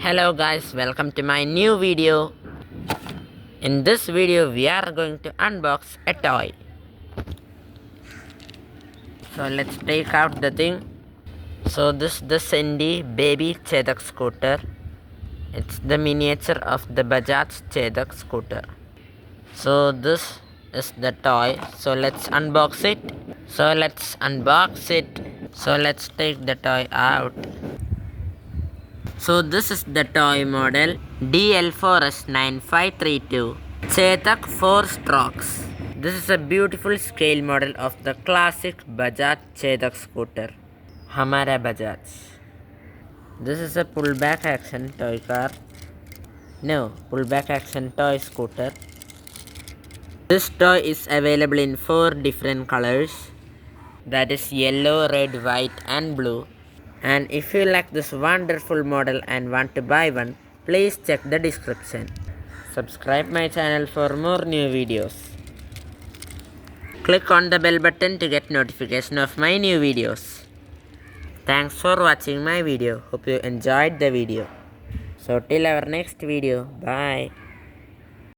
Hello guys, welcome to my new video. In this video we are going to unbox a toy. So let's take out the thing. So this is the Centy baby Chetak scooter. It's the miniature of the Bajaj Chetak scooter. So this is the toy. So let's unbox it. So let's take the toy out. So this is the toy model DL4S9532 Chetak 4 strokes. This is a beautiful scale model of the classic Bajaj Chetak scooter, Hamara Bajaj. This is a pullback action toy scooter. This toy is available in 4 different colors, that is yellow, red, white and blue. And if you like this wonderful model and want to buy one, please check the description. Subscribe my channel for more new videos. Click on the bell button to get notification of my new videos. Thanks for watching my video. Hope you enjoyed the video. So till our next video, bye.